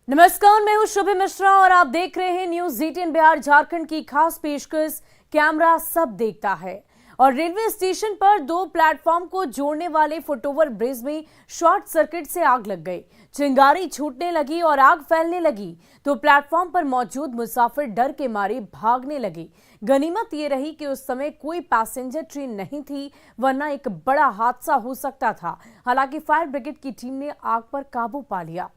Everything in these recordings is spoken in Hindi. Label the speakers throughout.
Speaker 1: नमस्कार, मैं हूं शुभि मिश्रा और आप देख रहे हैं न्यूज 18 बिहार झारखंड की खास पेशकश कैमरा सब देखता है। और रेलवे स्टेशन पर दो प्लेटफॉर्म को जोड़ने वाले फुटओवर ब्रिज में शॉर्ट सर्किट से आग लग गई। चिंगारी छूटने लगी और आग फैलने लगी तो प्लेटफॉर्म पर मौजूद मुसाफिर डर के मारे भागने लगे। गनीमत ये रही कि उस समय कोई पैसेंजर ट्रेन नहीं थी, वरना एक बड़ा हादसा हो सकता था। हालांकि फायर ब्रिगेड की टीम ने आग पर काबू पा लिया।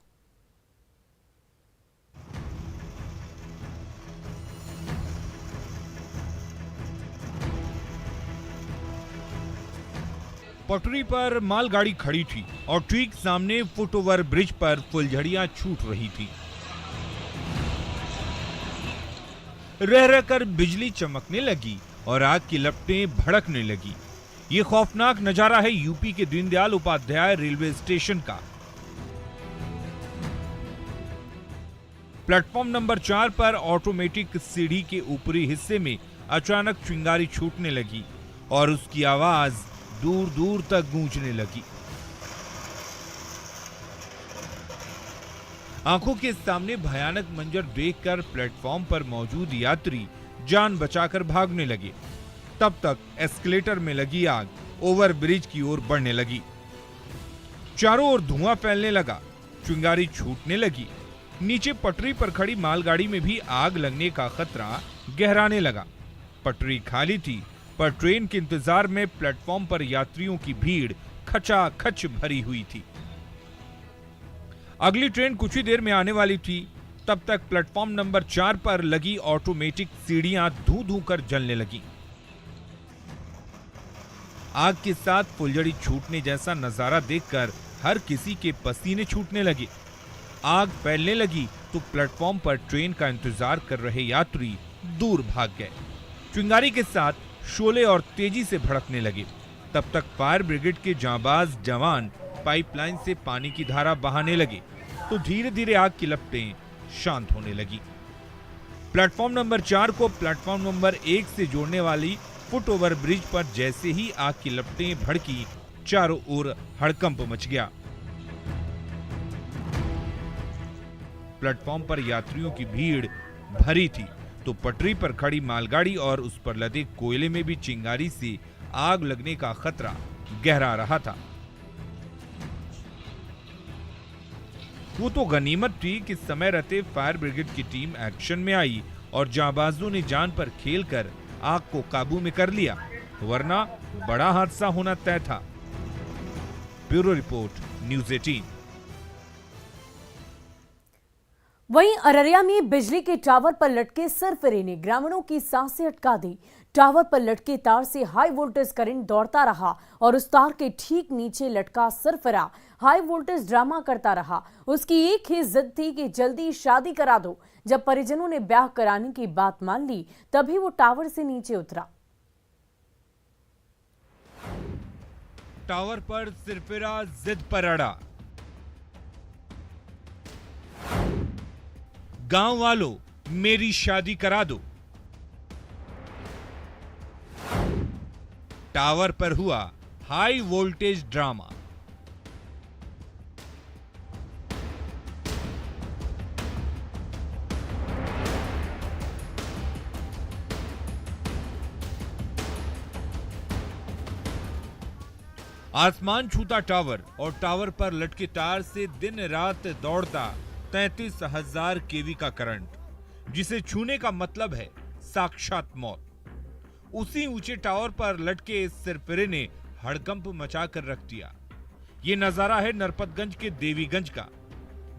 Speaker 2: पटरी पर मालगाड़ी खड़ी थी और ठीक सामने फुटओवर ब्रिज पर फुलझड़ियां छूट रही थी। रह रहकर बिजली चमकने लगी और आग की लपटें भड़कने लगी। ये खौफनाक नजारा है यूपी के दीनदयाल उपाध्याय रेलवे स्टेशन का। प्लेटफॉर्म नंबर 4 पर ऑटोमेटिक सीढ़ी के ऊपरी हिस्से में अचानक चिंगारी छूटने लगी और उसकी आवाज दूर दूर तक गूंजने लगी। आंखों के सामने भयानक मंजर देखकर प्लेटफॉर्म पर मौजूद यात्री जान बचाकर भागने लगे। तब तक एस्केलेटर में लगी आग ओवर ब्रिज की ओर बढ़ने लगी। चारों ओर धुआं फैलने लगा, चिंगारी छूटने लगी। नीचे पटरी पर खड़ी मालगाड़ी में भी आग लगने का खतरा गहराने लगा। पटरी खाली थी, पर ट्रेन के इंतजार में प्लेटफॉर्म पर यात्रियों की भीड़ खचाखच भरी हुई थी। अगली ट्रेन कुछ ही देर में आने वाली थी। तब तक प्लेटफॉर्म नंबर 4 पर लगी ऑटोमेटिक सीढ़ियां धू धू कर जलने लगी। आग के साथ फुलझड़ी छूटने जैसा नजारा देखकर हर किसी के पसीने छूटने लगे। आग फैलने लगी तो प्लेटफॉर्म पर ट्रेन का इंतजार कर रहे यात्री दूर भाग गए। चिंगारी के साथ शोले और तेजी से भड़कने लगे। तब तक फायर ब्रिगेड के जांबाज जवान पाइपलाइन से पानी की धारा बहाने लगे तो धीरे धीरे आग की लपटें शांत होने लगी। प्लेटफॉर्म नंबर 4 को प्लेटफॉर्म नंबर 1 से जोड़ने वाली फुटओवर ब्रिज पर जैसे ही आग की लपटें भड़की, चारों ओर हड़कंप मच गया। प्लेटफॉर्म पर यात्रियों की भीड़ भरी थी तो पटरी पर खड़ी मालगाड़ी और उस पर लदे कोयले में भी चिंगारी से आग लगने का खतरा गहरा रहा था। वो तो गनीमत थी कि समय रहते फायर ब्रिगेड की टीम एक्शन में आई और जांबाजों ने जान पर खेलकर आग को काबू में कर लिया, वरना बड़ा हादसा होना तय था। Bureau report, news 18।
Speaker 1: वहीं अररिया में बिजली के टावर पर लटके सरफरे ने ग्रामीणों की सांसें अटका दी। टावर पर लटके तार से हाई वोल्टेज करंट दौड़ता रहा और उस तार के ठीक नीचे लटका सरफरा हाई वोल्टेज ड्रामा करता रहा। उसकी एक ही जिद थी कि जल्दी शादी करा दो। जब परिजनों ने ब्याह कराने की बात मान ली, तभी वो टावर से नीचे उतरा।
Speaker 2: टावर पर सरफरा जिद पर अड़ा। गांव वालों, मेरी शादी करा दो। टावर पर हुआ हाई वोल्टेज ड्रामा। आसमान छूता टावर और टावर पर लटके तार से दिन रात दौड़ता 33,000 केवी का करंट, जिसे छूने का मतलब है साक्षात मौत। उसी ऊंचे टावर पर लटके इस सिरफिरे ने हड़कंप मचाकर रख दिया। ये नजारा है नरपतगंज के देवीगंज का।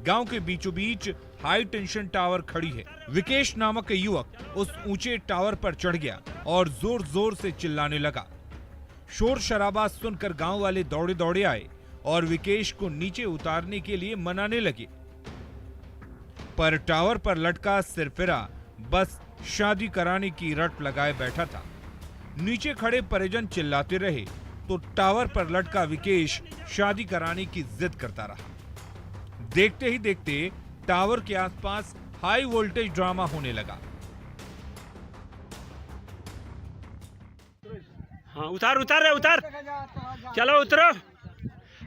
Speaker 2: गांव के बीचों बीच हाई टेंशन टावर खड़ी है। विकेश नामक युवक उस ऊंचे टावर पर चढ़ गया और जोर जोर से चिल्लाने लगा। शोर शराबा सुनकर गांव वाले दौड़े दौड़े आए और विकेश को नीचे उतारने के लिए मनाने लगे, पर टावर पर लटका सिरफिरा बस शादी कराने की रट लगाए बैठा था। नीचे खड़े परिजन चिल्लाते रहे तो टावर पर लटका विकेश शादी कराने की जिद करता रहा। देखते ही देखते टावर के आसपास हाई वोल्टेज ड्रामा होने लगा।
Speaker 3: हाँ, उतार उतार रे उतार, चलो उतरो,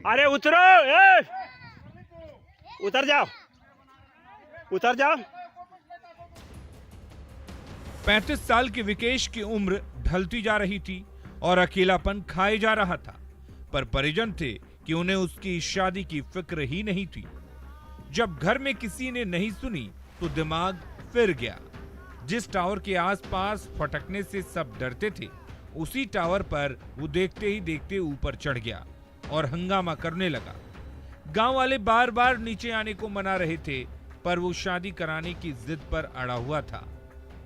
Speaker 3: अरे उतरो, उतर जाओ। उतर जाओ।
Speaker 2: 35 साल के विकेश की उम्र ढलती जा रही थी और अकेलापन खाए जा रहा था, पर परिजन थे कि उन्हें उसकी शादी की फिक्र ही नहीं थी। जब घर में किसी ने नहीं सुनी तो दिमाग फिर गया। जिस टावर के आसपास फटकने से सब डरते थे, उसी टावर पर वो देखते ही देखते ऊपर चढ़ गया और हंगामा करने लगा। गांव वाले बार बार नीचे आने को मना रहे थे, पर वो शादी कराने की जिद पर अड़ा हुआ था।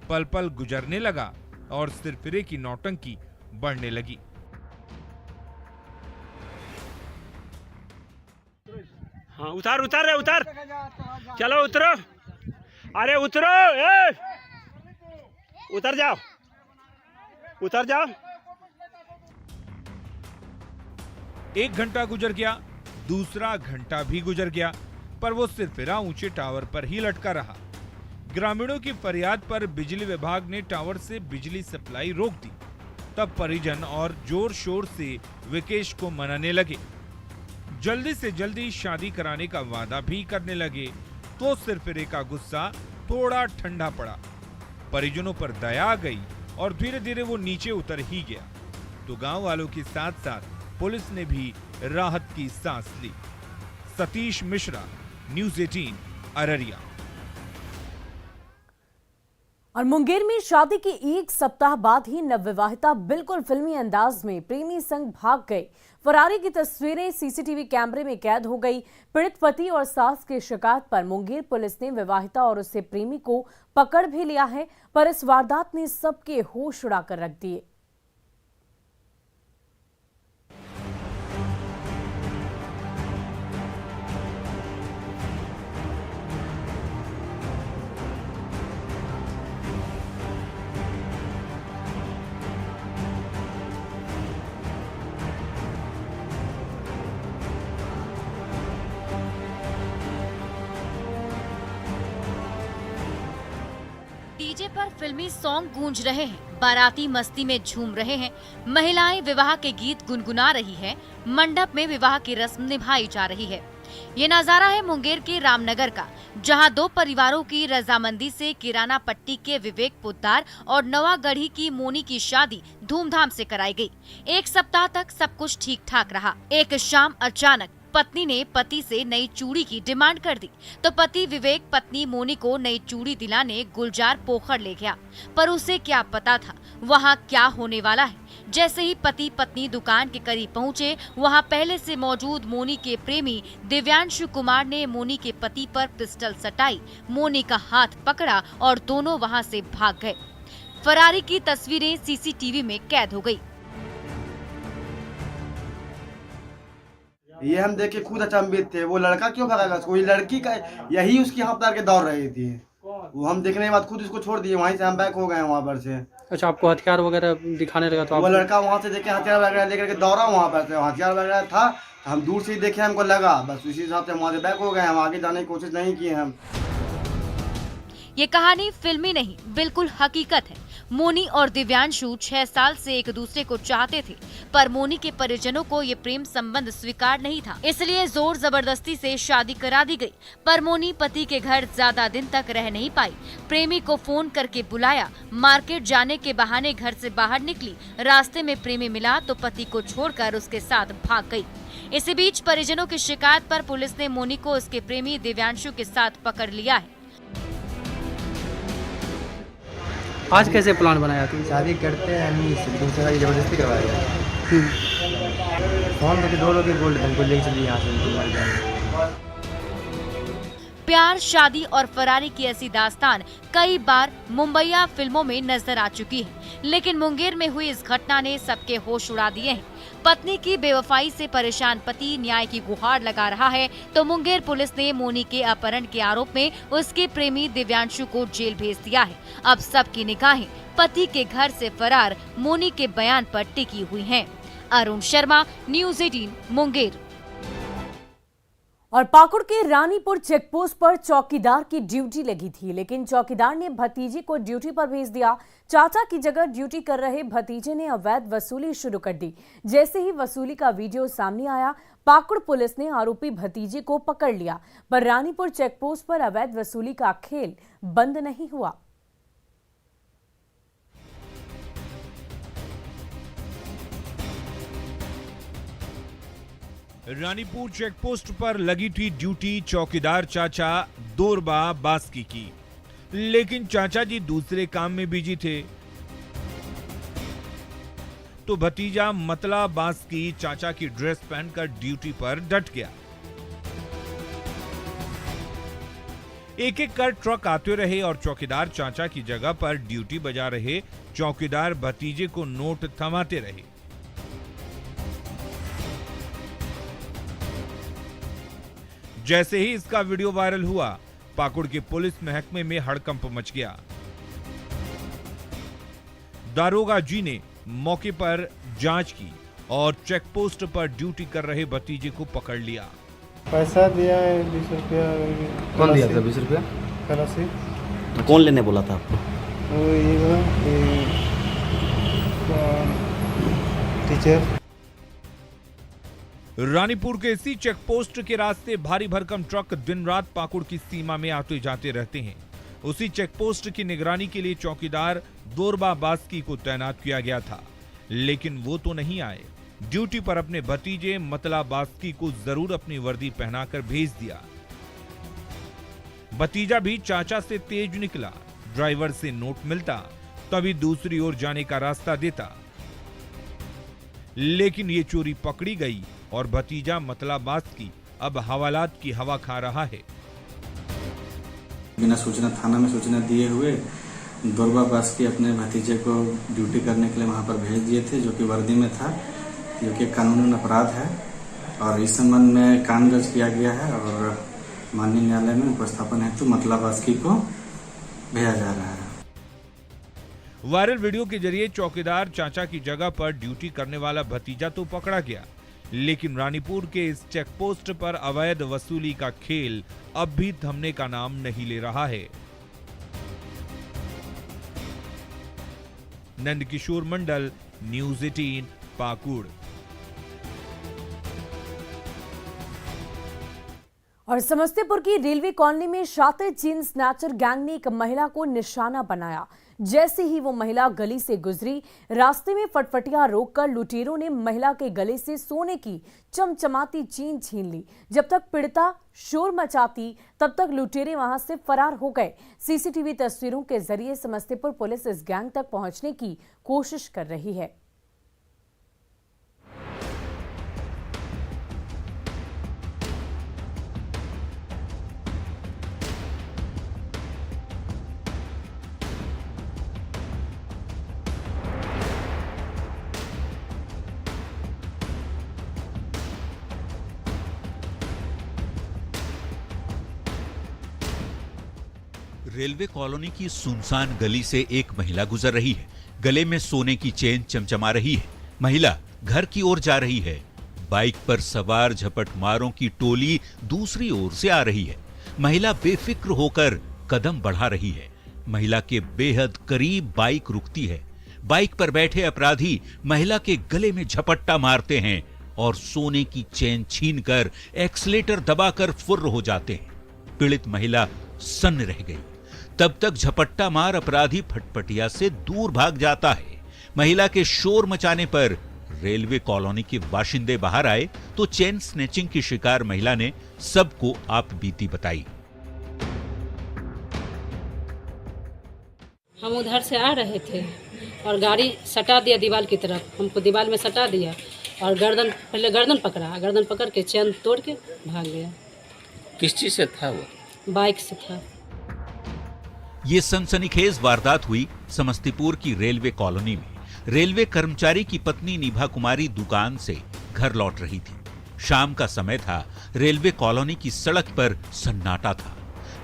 Speaker 2: पल पल गुजरने लगा और सिरफिरे की नौटंकी बढ़ने लगी।
Speaker 3: हाँ उतर उतर रे उतर। चलो उतरो। अरे उतरो। उतर जाओ। उतर जाओ।
Speaker 2: 1 घंटा गुजर गया, दूसरा घंटा भी गुजर गया, पर वो सिरफिरा ऊंचे टावर पर ही लटका रहा। ग्रामीणों की फरियाद पर बिजली विभाग ने टावर से बिजली सप्लाई रोक दी। तब परिजन और जोर शोर से विकेश को मनाने लगे। जल्दी से जल्दी शादी कराने का वादा भी करने लगे, तो सिरफिरे का गुस्सा थोड़ा ठंडा पड़ा। परिजनों पर दया आ गई और धीरे धीरे वो नीचे उतर ही गया। तो गांव वालों के साथ साथ पुलिस ने भी राहत की सांस ली। सतीश मिश्रा, न्यूज़ 18 अररिया।
Speaker 1: और मुंगेर में शादी के 1 सप्ताह बाद ही नवविवाहिता बिल्कुल फिल्मी अंदाज में प्रेमी संग भाग गई। फरारी की तस्वीरें सीसीटीवी कैमरे में कैद हो गई। पीड़ित पति और सास की शिकायत पर मुंगेर पुलिस ने विवाहिता और उसके प्रेमी को पकड़ भी लिया है, पर इस वारदात ने सबके होश उड़ाकर रख दिए।
Speaker 4: डीजे पर फिल्मी सॉन्ग गूंज रहे हैं, बाराती मस्ती में झूम रहे हैं, महिलाएं विवाह के गीत गुनगुना रही हैं, मंडप में विवाह की रस्म निभाई जा रही है। ये नजारा है मुंगेर के रामनगर का, जहां 2 परिवारों की रजामंदी से किराना पट्टी के विवेक पोद्दार और नवागढ़ी की मोनी की शादी धूमधाम से कराई गई। 1 सप्ताह तक सब कुछ ठीक ठाक रहा। एक शाम अचानक पत्नी ने पति से नई चूड़ी की डिमांड कर दी, तो पति विवेक पत्नी मोनी को नई चूड़ी दिलाने गुलजार पोखर ले गया। पर उसे क्या पता था वहाँ क्या होने वाला है। जैसे ही पति पत्नी दुकान के करीब पहुँचे, वहाँ पहले से मौजूद मोनी के प्रेमी दिव्यांशु कुमार ने मोनी के पति पर पिस्टल सटाई, मोनी का हाथ पकड़ा और दोनों वहाँ से भाग गए। फरारी की तस्वीरें सीसीटीवी में कैद हो गई।
Speaker 5: ये हम देख के खुद अचंभित थे। वो लड़का क्यों भगाएगा उसको? ये लड़की का यही उसकी हफ्तार के दौड़ रही थी। वो हम देखने के बाद खुद उसको छोड़ दिए, वहीं से हम बैक हो गए वहाँ पर से।
Speaker 6: अच्छा, आपको हथियार वगैरह दिखाने लगा तो
Speaker 5: वो लड़का वहाँ से देखे हथियार वगैरह लेकर के दौड़ा वहाँ पर से, हथियार वगैरह था, हम दूर से ही देखे, हमको लगा, बस उसी हिसाब से वहाँ से बैक हो गए। हम आगे जाने की कोशिश नहीं की हम।
Speaker 4: ये कहानी फिल्मी नहीं, बिल्कुल हकीकत है। मोनी और दिव्यांशु 6 साल से एक दूसरे को चाहते थे, पर मोनी के परिजनों को ये प्रेम संबंध स्वीकार नहीं था, इसलिए जोर जबरदस्ती से शादी करा दी गई। पर मोनी पति के घर ज्यादा दिन तक रह नहीं पाई। प्रेमी को फोन करके बुलाया, मार्केट जाने के बहाने घर से बाहर निकली। रास्ते में प्रेमी मिला तो पति को छोड़कर उसके साथ भाग गई। इसी बीच परिजनों की शिकायत पर पुलिस ने मोनी को उसके प्रेमी दिव्यांशु के साथ पकड़ लिया है।
Speaker 6: आज कैसे प्लान बनाया तुम?
Speaker 7: शादी करते हैं हम, दूसरा जबरदस्ती करवाया फोन करके 2 लोग बोल रहे हमको लेके चलिए यहाँ से।
Speaker 4: प्यार, शादी और फरारी की ऐसी दास्तान कई बार मुंबईया फिल्मों में नजर आ चुकी है, लेकिन मुंगेर में हुई इस घटना ने सबके होश उड़ा दिए हैं। पत्नी की बेवफाई से परेशान पति न्याय की गुहार लगा रहा है, तो मुंगेर पुलिस ने मोनी के अपहरण के आरोप में उसके प्रेमी दिव्यांशु को जेल भेज दिया है। अब सबकी निगाहें पति के घर से फरार मोनी के बयान पर टिकी हुई हैं। अरुण शर्मा, न्यूज़ 18 मुंगेर।
Speaker 1: और पाकुड़ के रानीपुर चेकपोस्ट पर चौकीदार की ड्यूटी लगी थी, लेकिन चौकीदार ने भतीजे को ड्यूटी पर भेज दिया। चाचा की जगह ड्यूटी कर रहे भतीजे ने अवैध वसूली शुरू कर दी। जैसे ही वसूली का वीडियो सामने आया, पाकुड़ पुलिस ने आरोपी भतीजे को पकड़ लिया। पर रानीपुर चेकपोस्ट पर अवैध वसूली का खेल बंद नहीं हुआ।
Speaker 2: रानीपुर चेकपोस्ट पर लगी थी ड्यूटी चौकीदार चाचा दोरबा बास्की की, लेकिन चाचा जी दूसरे काम में बिजी थे, तो भतीजा मतला बास्की चाचा की ड्रेस पहनकर ड्यूटी पर डट गया। एक एक कर ट्रक आते रहे और चौकीदार चाचा की जगह पर ड्यूटी बजा रहे चौकीदार भतीजे को नोट थमाते रहे। जैसे ही इसका वीडियो वायरल हुआ, पाकुड़ के पुलिस महकमे में हड़कंप मच गया। दारोगा जी ने मौके पर जांच की और चेकपोस्ट पर ड्यूटी कर रहे भतीजे को पकड़ लिया।
Speaker 8: पैसा दिया है 20 रुपया।
Speaker 7: कौन दिया था 20 रुपया?
Speaker 8: खलासी।
Speaker 9: तो कौन लेने बोला था आपको?
Speaker 8: वो ये टीचर।
Speaker 2: रानीपुर के इसी चेकपोस्ट के रास्ते भारी भरकम ट्रक दिन रात पाकुड़ की सीमा में आते जाते रहते हैं। उसी चेकपोस्ट की निगरानी के लिए चौकीदार दोरबा बास्की को तैनात किया गया था, लेकिन वो तो नहीं आए। ड्यूटी पर अपने भतीजे मतला बास्की को जरूर अपनी वर्दी पहनाकर भेज दिया। भतीजा भी चाचा से तेज निकला। ड्राइवर से नोट मिलता तभी दूसरी ओर जाने का रास्ता देता, लेकिन ये चोरी पकड़ी गई और भतीजा मतला बास्की अब हवालात की हवा खा रहा है।
Speaker 10: बिना सूचना थाना में सूचना दिए हुए दोरबा बास्की अपने भतीजे को ड्यूटी करने के लिए वहां पर भेज दिए थे, जो कि वर्दी में था, जो कि कानूनन अपराध है और इस संबंध में काम दर्ज किया गया है और माननीय न्यायालय में उपस्थापन हेतु मतला बास्की को भेजा जा रहा है।
Speaker 2: वायरल वीडियो के जरिए चौकीदार चाचा की जगह पर ड्यूटी करने वाला भतीजा तो पकड़ा गया, लेकिन रानीपुर के इस चेकपोस्ट पर अवैध वसूली का खेल अब भी थमने का नाम नहीं ले रहा है। नंदकिशोर मंडल, न्यूज़ 18, पाकुड़।
Speaker 1: और समस्तीपुर की रेलवे कॉलोनी में शातिर चेन स्नैचर गैंग ने एक महिला को निशाना बनाया। जैसे ही वो महिला गली से गुजरी, रास्ते में फटफटिया रोककर लुटेरों ने महिला के गले से सोने की चमचमाती चेन छीन ली। जब तक पीड़िता शोर मचाती, तब तक लुटेरे वहां से फरार हो गए। सीसीटीवी तस्वीरों के जरिए समस्तीपुर पुलिस इस गैंग तक पहुंचने की कोशिश कर रही है।
Speaker 11: रेलवे कॉलोनी की सुनसान गली से एक महिला गुजर रही है। गले में सोने की चेन चमचमा रही है। महिला घर की ओर जा रही है। बाइक पर सवार झपटमारों की टोली दूसरी ओर से आ रही है। महिला बेफिक्र होकर कदम बढ़ा रही है। महिला के बेहद करीब बाइक रुकती है। बाइक पर बैठे अपराधी महिला के गले में झपट्टा मारते हैं और सोने की चेन छीनकर एक्सीलेटर दबाकर फुर्र हो जाते हैं। पीड़ित महिला सन्न रह गई। तब तक झपट्टा मार अपराधी फटफटिया से दूर भाग जाता है। महिला के शोर मचाने पर रेलवे कॉलोनी के बाशिंदे बाहर आए तो चेन स्नैचिंग की शिकार महिला ने सबको आप बीती बताई।
Speaker 12: हम उधर से आ रहे थे और गाड़ी सटा दिया दीवार की तरफ, हमको दीवार में सटा दिया और पहले गर्दन पकड़ा, गर्दन पकड़ के चेन तोड़ के भाग गया।
Speaker 11: किस चीज से था वो?
Speaker 12: बाइक से था।
Speaker 11: ये सनसनीखेज वारदात हुई समस्तीपुर की रेलवे कॉलोनी में। रेलवे कर्मचारी की पत्नी निभा कुमारी दुकान से घर लौट रही थी। शाम का समय था। रेलवे कॉलोनी की सड़क पर सन्नाटा था।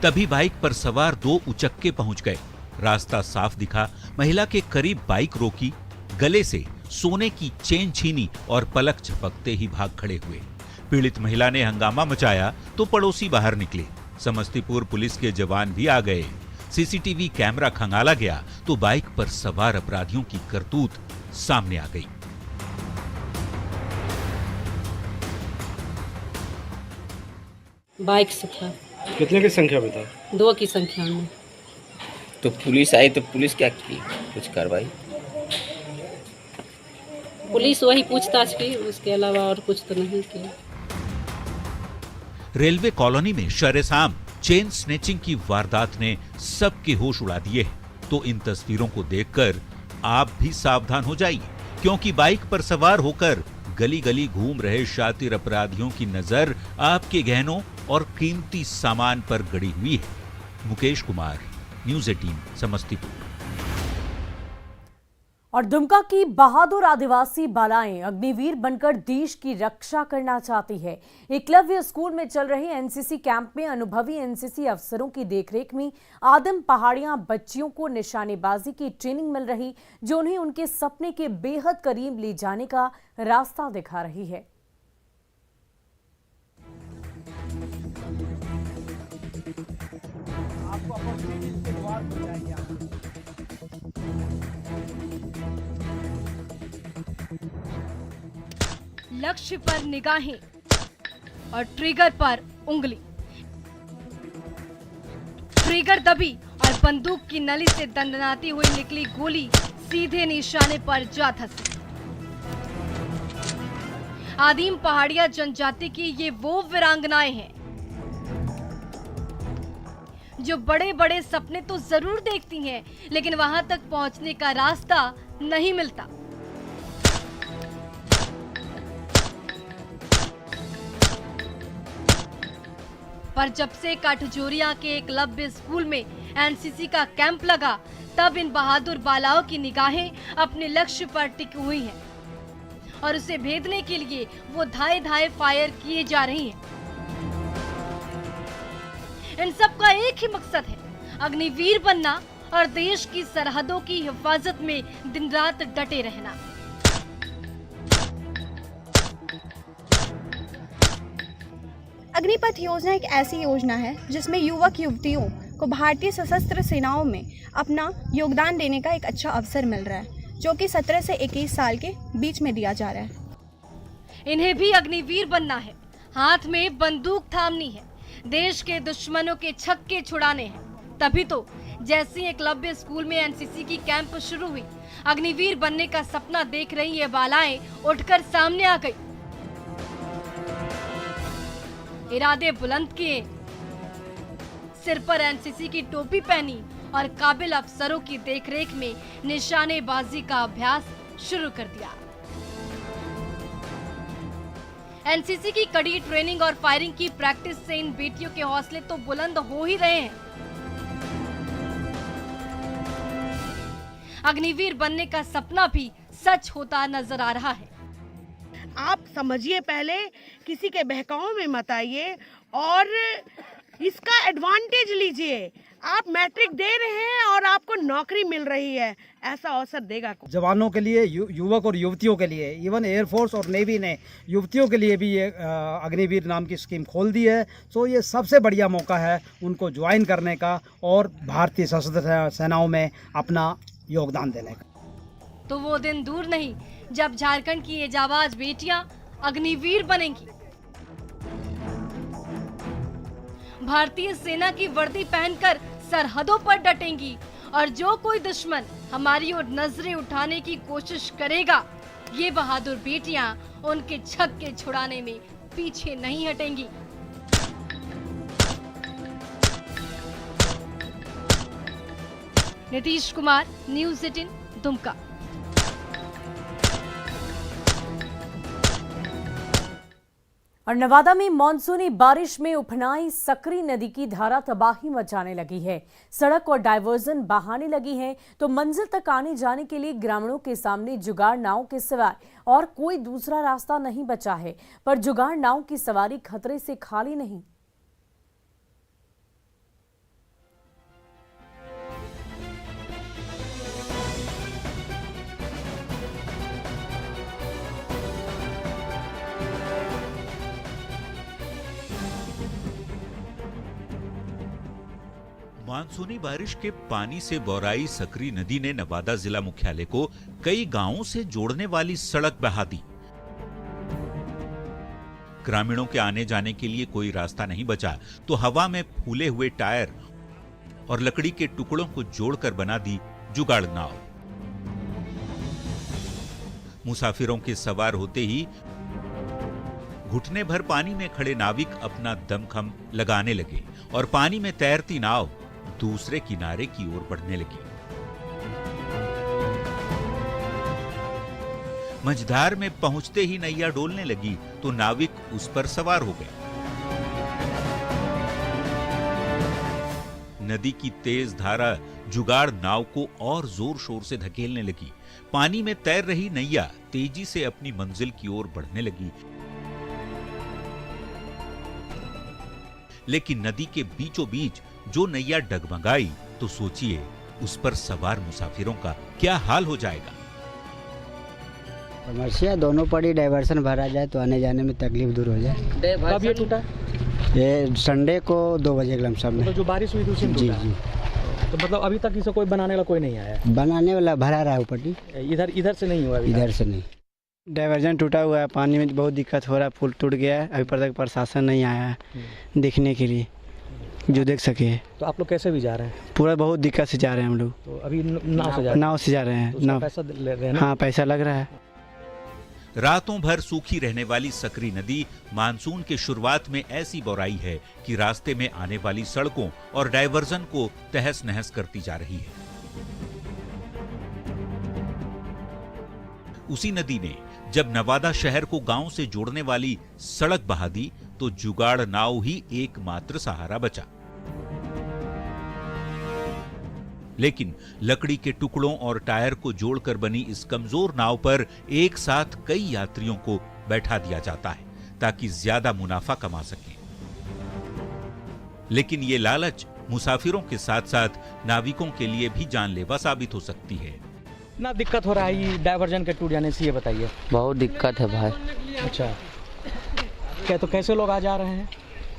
Speaker 11: तभी बाइक पर सवार दो उचक्के पहुंच गए। रास्ता साफ दिखा। महिला के करीब बाइक रोकी, गले से सोने की चेन छीनी और पलक झपकते ही भाग खड़े हुए। पीड़ित महिला ने हंगामा मचाया तो पड़ोसी बाहर निकले। समस्तीपुर पुलिस के जवान भी आ गए। सीसीटीवी कैमरा खंगाला गया तो बाइक पर सवार अपराधियों की करतूत सामने आ गई।
Speaker 12: बाइक से था।
Speaker 8: कितने की संख्या बता?
Speaker 12: 2 की संख्या में।
Speaker 7: तो पुलिस आई तो पुलिस क्या की? कुछ कार्रवाई?
Speaker 12: पुलिस वही पूछताछ की, उसके अलावा और कुछ तो नहीं किया।
Speaker 11: रेलवे कॉलोनी में शरेआम चेन स्नेचिंग की वारदात ने सबके होश उड़ा दिए हैं। तो इन तस्वीरों को देखकर आप भी सावधान हो जाइए, क्योंकि बाइक पर सवार होकर गली गली घूम रहे शातिर अपराधियों की नजर आपके गहनों और कीमती सामान पर गड़ी हुई है। मुकेश कुमार, न्यूज़ 18 समस्तीपुर।
Speaker 1: और दुमका की बहादुर आदिवासी बालाएं अग्निवीर बनकर देश की रक्षा करना चाहती है। एकलव्य स्कूल में चल रहे एनसीसी कैंप में अनुभवी एनसीसी अफसरों की देखरेख में आदम पहाड़ियां बच्चियों को निशानेबाजी की ट्रेनिंग मिल रही, जो उन्हें उनके सपने के बेहद करीब ले जाने का रास्ता दिखा रही है।
Speaker 13: लक्ष्य पर निगाहें और ट्रिगर पर उंगली। ट्रिगर दबी और बंदूक की नली से दंदनाती हुई निकली गोली सीधे निशाने पर जा धंसी। आदिम पहाड़िया जनजाति की ये वो वीरांगनाएं हैं जो बड़े बड़े सपने तो जरूर देखती हैं, लेकिन वहां तक पहुंचने का रास्ता नहीं मिलता। पर जब से काठजोरिया के एकलव्य स्कूल में एनसीसी का कैंप लगा, तब इन बहादुर बालाओं की निगाहें अपने लक्ष्य पर टिकी हुई हैं और उसे भेदने के लिए वो धाए धाए फायर किए जा रही हैं। इन सब का एक ही मकसद है, अग्निवीर बनना और देश की सरहदों की हिफाजत में दिन रात डटे रहना।
Speaker 14: अग्निपथ योजना एक ऐसी योजना है जिसमें युवक युवतियों को भारतीय सशस्त्र सेनाओं में अपना योगदान देने का एक अच्छा अवसर मिल रहा है, जो कि 17 से 21 साल के बीच में दिया जा रहा है।
Speaker 13: इन्हें भी अग्निवीर बनना है, हाथ में बंदूक थामनी है, देश के दुश्मनों के छक्के छुड़ाने हैं। तभी तो जैसे एकलव्य स्कूल में एनसीसी की कैंप शुरू हुई, अग्निवीर बनने का सपना देख रही ये बालाएं उठकर सामने आ गई। इरादे बुलंद किए, सिर पर एनसीसी की टोपी पहनी और काबिल अफसरों की देखरेख में निशानेबाजी का अभ्यास शुरू कर दिया। एनसीसी की कड़ी ट्रेनिंग और फायरिंग की प्रैक्टिस से इन बेटियों के हौसले तो बुलंद हो ही रहे हैं। अग्निवीर बनने का सपना भी सच होता नजर आ रहा है।
Speaker 15: आप समझिए, पहले किसी के बहकाव में मत आइए और इसका एडवांटेज लीजिए। आप मैट्रिक दे रहे हैं और आपको नौकरी मिल रही है, ऐसा अवसर देगा
Speaker 16: जवानों के लिए, युवक और युवतियों के लिए। इवन एयरफोर्स और नेवी ने युवतियों के लिए भी ये अग्निवीर नाम की स्कीम खोल दी है। तो ये सबसे बढ़िया मौका है उनको ज्वाइन करने का और भारतीय सशस्त्र सेनाओं में अपना योगदान देने का।
Speaker 13: तो वो दिन दूर नहीं जब झारखंड की ये जाबाज बेटियां अग्निवीर बनेंगी। भारतीय सेना की वर्दी पहनकर सरहदों पर डटेंगी और जो कोई दुश्मन हमारी ओर नजरें उठाने की कोशिश करेगा, ये बहादुर बेटियां उनके छक्के छुड़ाने में पीछे नहीं हटेंगी। नीतीश कुमार, न्यूज़ 18 दुमका।
Speaker 1: और नवादा में मानसूनी बारिश में उफनाई सकरी नदी की धारा तबाही मचाने लगी है। सड़क और डायवर्जन बहाने लगी हैं, तो मंजिल तक आने जाने के लिए ग्रामीणों के सामने जुगाड़ नाव के सिवाय और कोई दूसरा रास्ता नहीं बचा है। पर जुगाड़ नाव की सवारी खतरे से खाली नहीं।
Speaker 11: मानसूनी बारिश के पानी से बौराई सकरी नदी ने नवादा जिला मुख्यालय को कई गांवों से जोड़ने वाली सड़क बहा दी। ग्रामीणों के आने जाने के लिए कोई रास्ता नहीं बचा तो हवा में फूले हुए टायर और लकड़ी के टुकड़ों को जोड़कर बना दी जुगाड़ नाव। मुसाफिरों के सवार होते ही घुटने भर पानी में खड़े नाविक अपना दमखम लगाने लगे और पानी में तैरती नाव दूसरे किनारे की ओर बढ़ने लगी। मझधार में पहुंचते ही नैया डोलने लगी तो नाविक उस पर सवार हो गए। नदी की तेज धारा जुगाड़ नाव को और जोर शोर से धकेलने लगी। पानी में तैर रही नैया तेजी से अपनी मंजिल की ओर बढ़ने लगी, लेकिन नदी के बीचों बीच जो नैया डगमगाई तो सोचिए उस पर सवार मुसाफिरों का क्या हाल हो जाएगा।
Speaker 17: समस्या दोनों पड़ी, डाइवर्सन भरा जाए तो आने जाने में तकलीफ दूर हो जाए।
Speaker 6: कब ये टूटा?
Speaker 17: ये संडे को 2 बजे के लमसम में।
Speaker 6: तो जो बारिश हुई थी उसी में
Speaker 17: जी
Speaker 6: टूटा?
Speaker 17: जी।
Speaker 6: तो मतलब अभी तक इसे कोई बनाने वाला कोई नहीं आया है?
Speaker 17: बनाने वाला भरा रहा है ऊपर ही।
Speaker 6: इधर से नहीं हुआ?
Speaker 17: इधर से नहीं। डाइवर्जन टूटा हुआ है, पानी में बहुत दिक्कत हो रहा है, पुल टूट गया है। अभी तक प्रशासन नहीं आया है देखने के लिए जो देख सके।
Speaker 6: तो आप लोग कैसे भी जा रहे हैं?
Speaker 17: पूरा बहुत दिक्कत से जा रहे हैं हम लोग।
Speaker 6: तो अभी नाव से जा रहे हैं?
Speaker 17: तो नाव
Speaker 6: पैसा ले रहे हैं ना?
Speaker 17: हाँ, पैसा लग रहा है।
Speaker 11: रातों भर सूखी रहने वाली सकरी नदी मानसून के शुरुआत में ऐसी बौराई है कि रास्ते में आने वाली सड़कों और डायवर्जन को तहस नहस करती जा रही है। उसी नदी ने जब नवादा शहर को गांव से जोड़ने वाली सड़क बहा दी तो जुगाड़ नाव ही एकमात्र सहारा बचा। लेकिन लकड़ी के टुकड़ों और टायर को जोड़कर बनी इस कमजोर नाव पर एक साथ कई यात्रियों को बैठा दिया जाता है ताकि ज्यादा मुनाफा कमा सकें। लेकिन ये लालच मुसाफिरों के साथ साथ नाविकों के लिए भी जानलेवा साबित हो सकती है।
Speaker 6: ना दिक्कत हो रहा है ये डाइवर्जन के टूट जाने से, ये बताइए।
Speaker 17: बहुत दिक्कत है भाई।
Speaker 6: अच्छा, क्या तो कैसे लोग आ जा रहे हैं?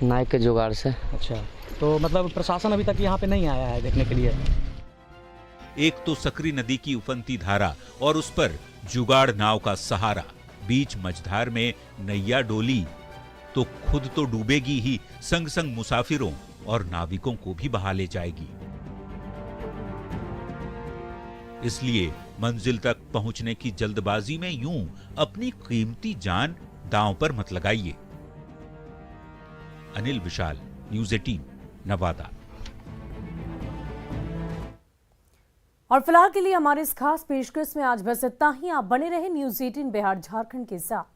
Speaker 17: नाव के जुगाड़ से।
Speaker 6: अच्छा, तो मतलब प्रशासन अभी तक यहाँ पे नहीं आया है देखने के लिए?
Speaker 11: एक तो सकरी नदी की उफनती धारा और उस पर जुगाड़ नाव का सहारा, बीच मझधार में नैया डोली तो खुद तो डूबेगी ही, संग संग मुसाफिरों और नाविकों को भी बहा ले जाएगी। इसलिए मंजिल तक पहुंचने की जल्दबाजी में यूं अपनी कीमती जान दांव पर मत लगाइए। अनिल विशाल, न्यूज़ 18, नवादा।
Speaker 1: और फिलहाल के लिए हमारे इस खास पेशकश में आज बस इतना ही। आप बने रहे न्यूज़ 18 बिहार झारखंड के साथ।